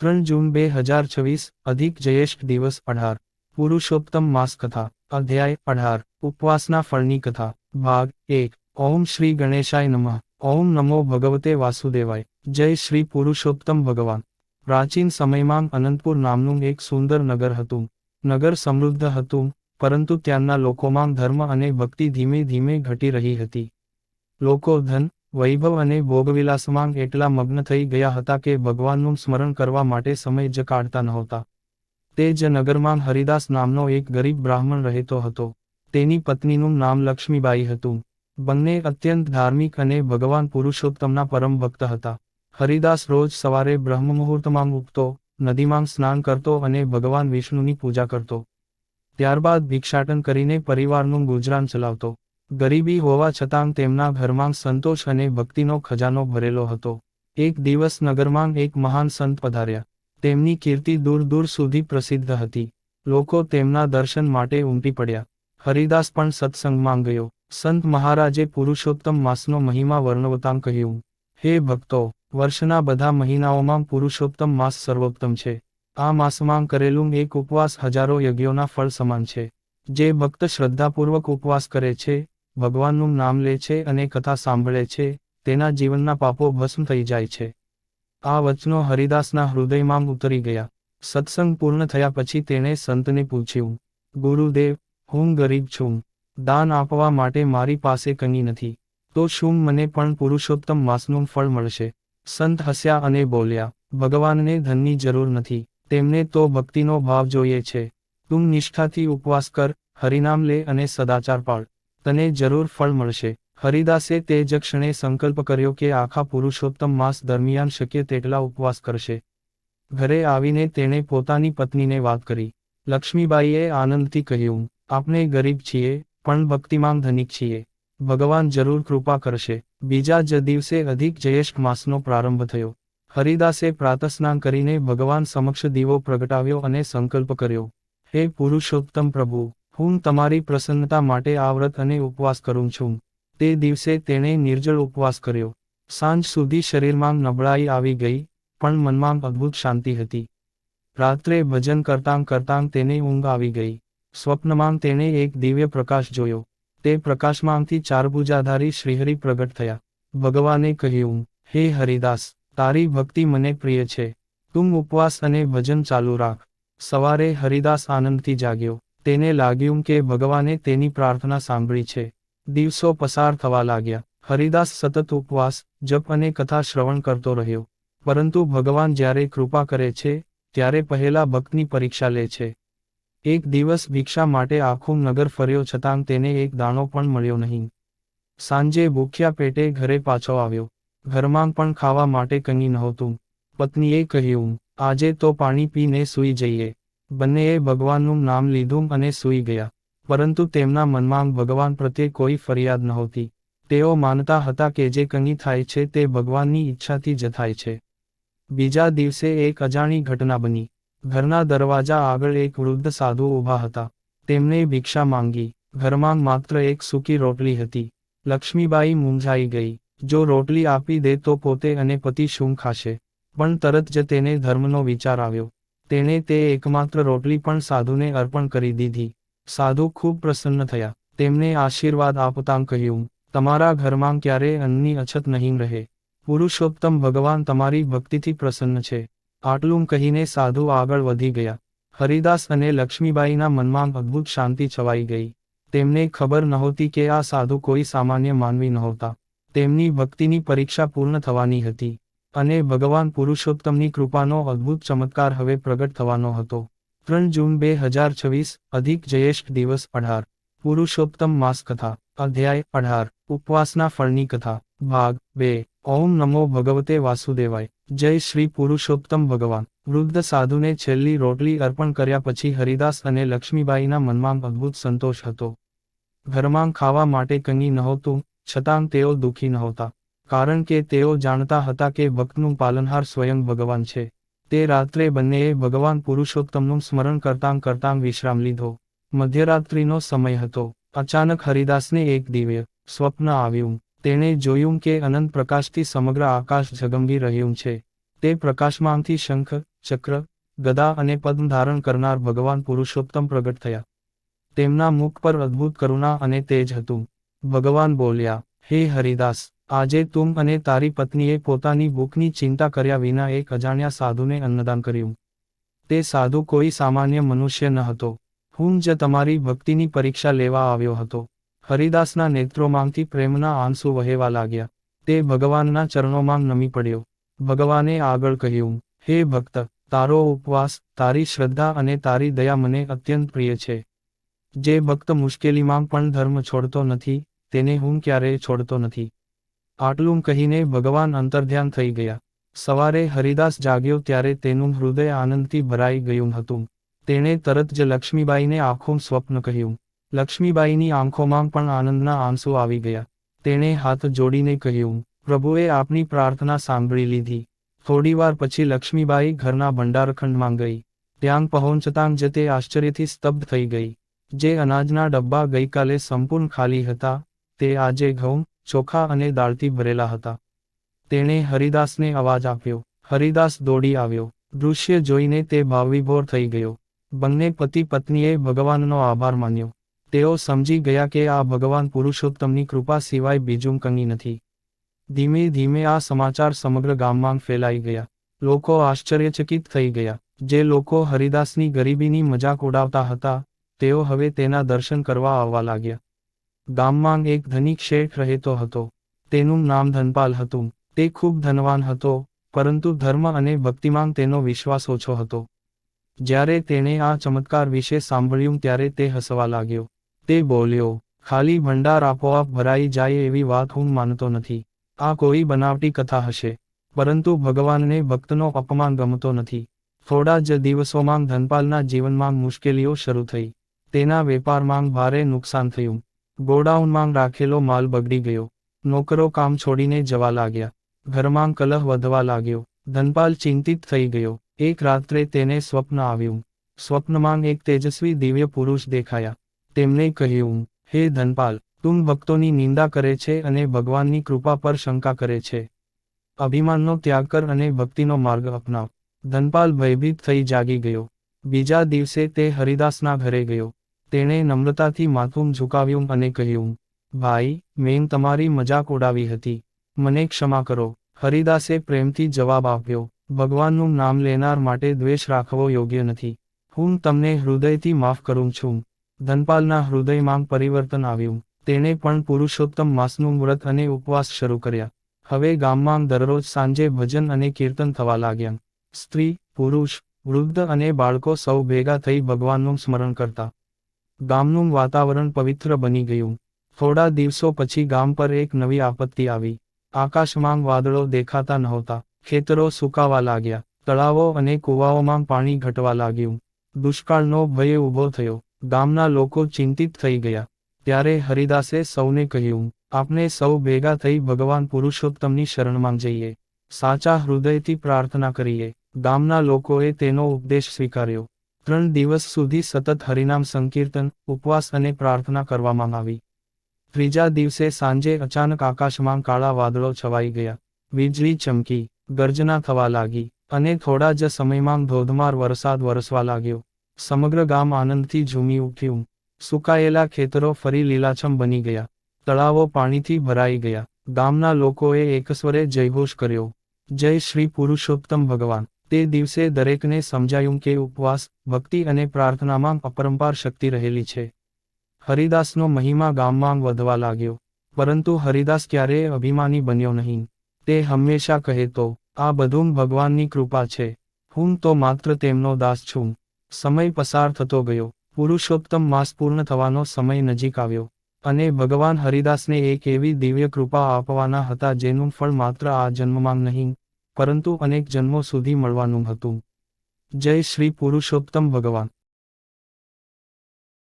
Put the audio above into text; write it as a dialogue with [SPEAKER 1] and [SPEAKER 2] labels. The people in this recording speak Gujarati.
[SPEAKER 1] 3 જૂન 2026 અધિક જયેષ્ઠ દિવસ 18 પુરુષોત્તમ માસ કથા અધ્યાય 18 ઉપવાસના ફળની કથા ભાગ 1 ઓમ શ્રી ગણેશાય નમઃ ઓમ નમો ભગવતે વાસુદેવાય જય શ્રી પુરુષોત્તમ ભગવાન પ્રાચીન સમયમાં અનંતપુર નામનું એક સુંદર નગર હતું. નગર સમૃદ્ધ હતું, પરંતુ ત્યાંના લોકોમાં ધર્મ અને ભક્તિ ધીમે ધીમે ઘટી રહી હતી. લોકો ધન, વૈભવ અને ભોગવિલાસમાં એટલા મગ્ન થઈ ગયા હતા કે ભગવાનનું સ્મરણ કરવા માટે સમય જ કાઢતા નહોતા. તે જ નગરમાં હરિદાસ નામનો એક ગરીબ બ્રાહ્મણ રહેતો હતો. તેની પત્નીનું નામ લક્ષ્મીબાઈ હતું. બંને અત્યંત ધાર્મિક અને ભગવાન પુરુષોત્તમના પરમ ભક્ત હતા. હરિદાસ રોજ સવારે બ્રહ્મ મુહૂર્તમાં ઉઠતો, નદીમાં સ્નાન કરતો અને ભગવાન વિષ્ણુની પૂજા કરતો. ત્યારબાદ ભિક્ષાટન કરીને પરિવારનું ગુજરાન ચલાવતો. ગરીબી હોવા છતાં તેમના ઘરમાં સંતોષ અને ભક્તિનો ખજાનો ભરેલો હતો. એક દિવસ નગરમાં એક મહાન સંત પધાર્યા. તેમની કીર્તિ દૂર દૂર સુધી પ્રસિદ્ધ હતી. લોકો તેમના દર્શન માટે ઉમટી પડ્યા. હરિદાસ પણ સત્સંગમાં ગયો. સંત મહારાજે પુરુષોત્તમ માસનો મહિમા વર્ણવતાં કહ્યું, હે ભક્તો, વર્ષના બધા મહિનાઓમાં પુરુષોત્તમ માસ સર્વોત્તમ છે. આ માસમાં કરેલું એક ઉપવાસ હજારો યજ્ઞોના ફળ સમાન છે. જે ભક્ત શ્રદ્ધાપૂર્વક ઉપવાસ કરે છે, ભગવાનનું નામ લે છે અને કથા સાંભળે છે, તેના જીવનના પાપો ભસ્મ થઈ જાય છે. આ વચનો હરિદાસના હૃદયમાં ઉતરી ગયા. સત્સંગ પૂર્ણ થયા પછી તેણે સંતને પૂછ્યું, ગુરુદેવ, હું ગરીબ છું. દાન આપવા માટે મારી પાસે કંઈ નથી. તો શું મને પણ પુરુષોત્તમ માસનું ફળ મળશે? સંત હસ્યા અને બોલ્યા, ભગવાનને ધનની જરૂર નથી, તેમને તો ભક્તિનો ભાવ જોઈએ છે. તું નિષ્ઠાથી ઉપવાસ કર, હરિનામ લે અને સદાચાર પાળ. તને જરૂર ફળ મળશે. હરિદાસે તે જ ક્ષણે સંકલ્પ કર્યો કે આખા પુરુષોત્તમ માસ દરમિયાન શક્ય તેટલા ઉપવાસ કરશે. ઘરે આવીને તેણે પોતાની પત્નીને વાત કરી. લક્ષ્મીબાઈએ આનંદથી કહ્યું, આપણે ગરીબ છીએ, પણ ભક્તિમાં ધનિક છીએ. ભગવાન જરૂર કૃપા કરશે. બીજા જ દિવસે અધિક જયેષ્ઠ માસનો પ્રારંભ થયો. હરિદાસે પ્રાતસ્નાન કરીને ભગવાન સમક્ષ દીવો પ્રગટાવ્યો અને સંકલ્પ કર્યો, હે પુરુષોત્તમ પ્રભુ, હું તમારી પ્રસન્નતા માટે આ વ્રત અને ઉપવાસ કરું છું. તે દિવસે તેણે નિર્જળ ઉપવાસ કર્યો. સાંજ સુધી શરીરમાં નબળાઈ આવી ગઈ, પણ મનમાં અદ્ભુત શાંતિ હતી. રાત્રે ભજન કરતાં કરતાં તેને ઊંઘ આવી ગઈ. સ્વપ્નમાં તેણે એક દિવ્ય પ્રકાશ જોયો. તે પ્રકાશમાંથી ચારભુજાધારી શ્રીહરિ પ્રગટ થયા. ભગવાને કહ્યું, હે હરિદાસ, તારી ભક્તિ મને પ્રિય છે. તું ઉપવાસ અને ભજન ચાલુ રાખ. સવારે હરિદાસ આનંદથી જાગ્યો. તેને લાગ્યું કે ભગવાને તેની પ્રાર્થના સાંભળી છે. દિવસો પસાર થવા લાગ્યા. હરિદાસ સતત ઉપવાસ, જપ અને કથા શ્રવણ કરતો રહ્યો. પરંતુ ભગવાન જ્યારે કૃપા કરે છે, ત્યારે પહેલા ભક્તની પરીક્ષા લે છે. એક દિવસ ભિક્ષા માટે આખું નગર ફર્યો છતાં તેને એક દાણો પણ મળ્યો નહીં. સાંજે ભૂખ્યા પેટે ઘરે પાછો આવ્યો. ઘરમાં પણ ખાવા માટે કંઈ નહોતું. પત્નીએ કહ્યું, આજે તો પાણી પીને સૂઈ જઈએ. બંનેએ ભગવાનનું નામ લીધું અને સૂઈ ગયા. પરંતુ તેમના મનમાં ભગવાન પ્રત્યે કોઈ ફરિયાદ નહોતી. તેઓ માનતા હતા કે જે કંઈ થાય છે તે ભગવાનની ઈચ્છાથી જ થાય છે. બીજા દિવસે એક અજાણી ઘટના બની. ઘરના દરવાજા આગળ એક વૃદ્ધ સાધુ ઊભા હતા. તેમણે ભિક્ષા માંગી. ઘરમાં માત્ર એક સૂકી રોટલી હતી. લક્ષ્મીબાઈ મૂંઝાઈ ગઈ. જો રોટલી આપી દે તો પોતે અને પતિ શું ખાશે? પણ તરત જ તેને ધર્મનો વિચાર આવ્યો. તેણે તે એકમાત્ર રોટલી પણ સાધુને અર્પણ કરી દીધી. સાધુ ખૂબ પ્રસન્ન થયા. તેમને આશીર્વાદ આપતાં કહ્યું, તમારા ઘરમાં ક્યારેય અન્નની અછત નહીં રહે. પુરુષોત્તમ ભગવાન તમારી ભક્તિથી પ્રસન્ન છે. આટલું કહીને સાધુ આગળ વધી ગયા. હરિદાસ અને લક્ષ્મીબાઈના મનમાં અદ્ભુત શાંતિ છવાઈ ગઈ. તેમને ખબર નહોતી કે આ સાધુ કોઈ સામાન્ય માનવી નહોતા. તેમની ભક્તિની પરીક્ષા પૂર્ણ થવાની હતી. અને ભગવાન પુરુષોત્તમની કૃપાનો અદ્ભુત ચમત્કાર હવે પ્રગટ થવાનો હતો. 3 જૂન 2026 અધિક જયેષ્ઠ દિવસ 18 પુરુષોત્તમ માસ કથા અધ્યાય 18 ઉપવાસના ફળની કથા ભાગ 2 ઓમ નમો ભગવતે વાસુદેવાય જય શ્રી પુરુષોત્તમ ભગવાન વૃદ્ધ સાધુને છેલ્લી રોટલી અર્પણ કર્યા પછી હરિદાસ અને લક્ષ્મીબાઈના મનમાં અદ્ભુત સંતોષ હતો. ઘરમાં ખાવા માટે કંઈ નહોતું, છતાં તેઓ દુઃખી નહોતા. કારણ કે તેઓ જાણતા હતા કે ભક્તનું પાલનહાર સ્વયં ભગવાન છે. તે રાત્રે બંનેએ ભગવાન પુરુષોત્તમનું સ્મરણ કરતાં કરતાં વિશ્રામ લીધો. મધ્યરાત્રિનો સમય હતો. અચાનક હરિદાસને એક દિવ્ય સ્વપ્ન આવ્યું. તેણે જોયું કે અનંત પ્રકાશથી સમગ્ર આકાશ ઝગમગી રહ્યું છે. તે પ્રકાશમાંથી શંખ, ચક્ર, ગદા અને પદ્મ ધારણ કરનાર ભગવાન પુરુષોત્તમ પ્રગટ થયા. તેમના મુખ પર અદ્ભુત કરુણા અને તેજ હતું. ભગવાન બોલ્યા, હે હરિદાસ, આજે તું અને તારી પત્નીએ પોતાની ભૂખની ચિંતા કર્યા વિના એક અજાણ્યા સાધુને અન્નદાન કર્યું. તે સાધુ કોઈ સામાન્ય મનુષ્ય ન હતો. હું જ તમારી ભક્તિની પરીક્ષા લેવા આવ્યો હતો. હરિદાસના નેત્રોમાંથી પ્રેમના આંસુ વહેવા લાગ્યા. તે ભગવાનના ચરણોમાં નમી પડ્યો. ભગવાને આગળ કહ્યું, હે ભક્ત, તારો ઉપવાસ, તારી શ્રદ્ધા અને તારી દયા મને અત્યંત પ્રિય છે. જે ભક્ત મુશ્કેલીમાં પણ ધર્મ છોડતો નથી, તેને હું ક્યારેય છોડતો નથી. આટલું કહીને ભગવાન અંતર્ધ્યાન થઈ ગયા. સવારે હરિદાસ જાગ્યો ત્યારે તેનું હૃદય આનંદથી ભરાઈ ગયું હતું. તેણે તરત જ લક્ષ્મીબાઈને આખું સ્વપ્ન કહ્યું. લક્ષ્મીબાઈની આંખોમાં પણ આનંદના આંસુ આવી ગયા. તેણે હાથ જોડીને કહ્યું, પ્રભુએ આપની પ્રાર્થના સાંભળી લીધી. થોડીવાર પછી લક્ષ્મીબાઈ ઘરના ભંડારખંડમાં ગઈ. ત્યાં પહોંચતાં જ તે આશ્ચર્યથી સ્તબ્ધ થઈ ગઈ. જે અનાજના ડબ્બા ગઈકાલે સંપૂર્ણ ખાલી હતા, તે આજે ઘઉં, ચોખા અને દાળથી ભરેલા હતા. તેણે હરિદાસને અવાજ આપ્યો. હરિદાસ દોડી આવ્યો. દૃશ્ય જોઈને તે ભાવવિભોર થઈ ગયો. બંને પતિ પત્નીએ ભગવાનનો આભાર માન્યો. તેઓ સમજી ગયા કે આ ભગવાન પુરુષોત્તમની કૃપા સિવાય બીજું કંઈ નથી. ધીમે ધીમે આ સમાચાર સમગ્ર ગામમાં ફેલાઈ ગયા. લોકો આશ્ચર્યચકિત થઈ ગયા. જે લોકો હરિદાસની ગરીબીની મજાક ઉડાવતા હતા, તેઓ હવે તેના દર્શન કરવા આવવા લાગ્યા. ગામમાં એક ધનિક શેઠ રહેતો હતો. તેનું નામ ધનપાલ હતું. તે ખૂબ ધનવાન હતો, પરંતુ ધર્મ અને ભક્તિમાં તેનો વિશ્વાસ ઓછો હતો. જ્યારે તેણે આ ચમત્કાર વિશે સાંભળ્યું ત્યારે તે હસવા લાગ્યો. તે બોલ્યો, ખાલી ભંડાર આપોઆપ ભરાઈ જાય એવી વાત હું માનતો નથી. આ કોઈ બનાવટી કથા હશે. પરંતુ ભગવાનને ભક્તનો અપમાન ગમતો નથી. થોડા જ દિવસોમાં ધનપાલના જીવનમાં મુશ્કેલીઓ શરૂ થઈ. તેના વેપારમાં ભારે નુકસાન થયું. ગોડાઉનમાં રાખેલો માલ બગડી ગયો. નોકરો કામ છોડીને જવા લાગ્યા. ઘરમાં કલહ વધવા લાગ્યો. ધનપાલ ચિંતિત થઈ ગયો. એક રાત્રે તેને સ્વપ્ન આવ્યું. સ્વપ્નમાં એક તેજસ્વી દિવ્ય પુરુષ દેખાયા. તેમણે કહ્યું, હે ધનપાલ, તું ભક્તોની નિંદા કરે છે અને ભગવાનની કૃપા પર શંકા કરે છે. અભિમાનનો ત્યાગ કર અને ભક્તિનો માર્ગ અપનાવ. ધનપાલ ભયભીત થઈ જાગી ગયો. બીજા દિવસે તે હરિદાસના ઘરે ગયો. તેણે નમ્રતાથી માથું ઝુકાવ્યું અને કહ્યું, ભાઈ, મેં તમારી મજાક ઉડાવી હતી. મને ક્ષમા કરો. હરિદાસે પ્રેમથી જવાબ આપ્યો, ભગવાનનું નામ લેનાર માટે દ્વેષ રાખવો યોગ્ય નથી. હું તમને હૃદયથી માફ કરું છું. ધનપાલના હૃદયમાં પરિવર્તન આવ્યું. તેણે પણ પુરુષોત્તમ માસનું વ્રત અને ઉપવાસ શરૂ કર્યા. હવે ગામમાં દરરોજ સાંજે ભજન અને કીર્તન થવા લાગ્યા. સ્ત્રી, પુરુષ, વૃદ્ધ અને બાળકો સૌ ભેગા થઈ ભગવાનનું સ્મરણ કરતા. ગામનું વાતાવરણ પવિત્ર બની ગયું. થોડા દિવસો પછી ગામ પર એક નવી આપત્તિ આવી. આકાશમાં વાદળો દેખાતા નહોતા. ખેતરો સુકાવા લાગ્યા. તળાવો અને કૂવાઓમાં પાણી ઘટવા લાગ્યું. દુષ્કાળનો ભય ઊભો થયો. ગામના લોકો ચિંતિત થઈ ગયા. ત્યારે હરિદાસે સૌને કહ્યું, આપણે સૌ ભેગા થઈ ભગવાન પુરુષોત્તમની શરણમાં જઈએ. સાચા હૃદયથી પ્રાર્થના કરીએ. ગામના લોકોએ તેનો ઉપદેશ સ્વીકાર્યો. 3 દિવસ સુધી સતત હરિનામ સંકીર્તન, ઉપવાસ અને પ્રાર્થના કરવામાં આવી. ત્રીજા દિવસે સાંજે અચાનક આકાશમાં કાળા વાદળો છવાઈ ગયા. વીજળી ચમકી, ગર્જના થવા લાગી, અને થોડા જ સમયમાં ધોધમાર વરસાદ વરસવા લાગ્યો. સમગ્ર ગામ આનંદથી ઝૂમી ઉઠ્યું. સુકાયેલા ખેતરો ફરી લીલાછમ બની ગયા. તળાવો પાણીથી ભરાઈ ગયા. ગામના લોકોએ એકસ્વરે જયઘોષ કર્યો, જય શ્રી પુરુષોત્તમ ભગવાન. તે દિવસે દરેકને સમજાયું કે ઉપવાસ, ભક્તિ અને પ્રાર્થનામાં અપરંપાર શક્તિ રહેલી છે. હરિદાસનો મહિમા ગામમાં વધવા લાગ્યો. પરંતુ હરિદાસ ક્યારેય અભિમાની બન્યો નહીં. તે હંમેશા કહેતો, આ બધું ભગવાનની કૃપા છે. હું તો માત્ર તેમનો દાસ છું. સમય પસાર થતો ગયો. પુરુષોત્તમ માસ પૂર્ણ થવાનો સમય નજીક આવ્યો. અને ભગવાન હરિદાસને એક એવી દિવ્ય કૃપા આપવાના હતા જેનું ફળ માત્ર આ જન્મમાં નહીં, પરંતુ અનેક જન્મો સુધી મળવાનું હતું. જય શ્રી પુરુષોત્તમ ભગવાન.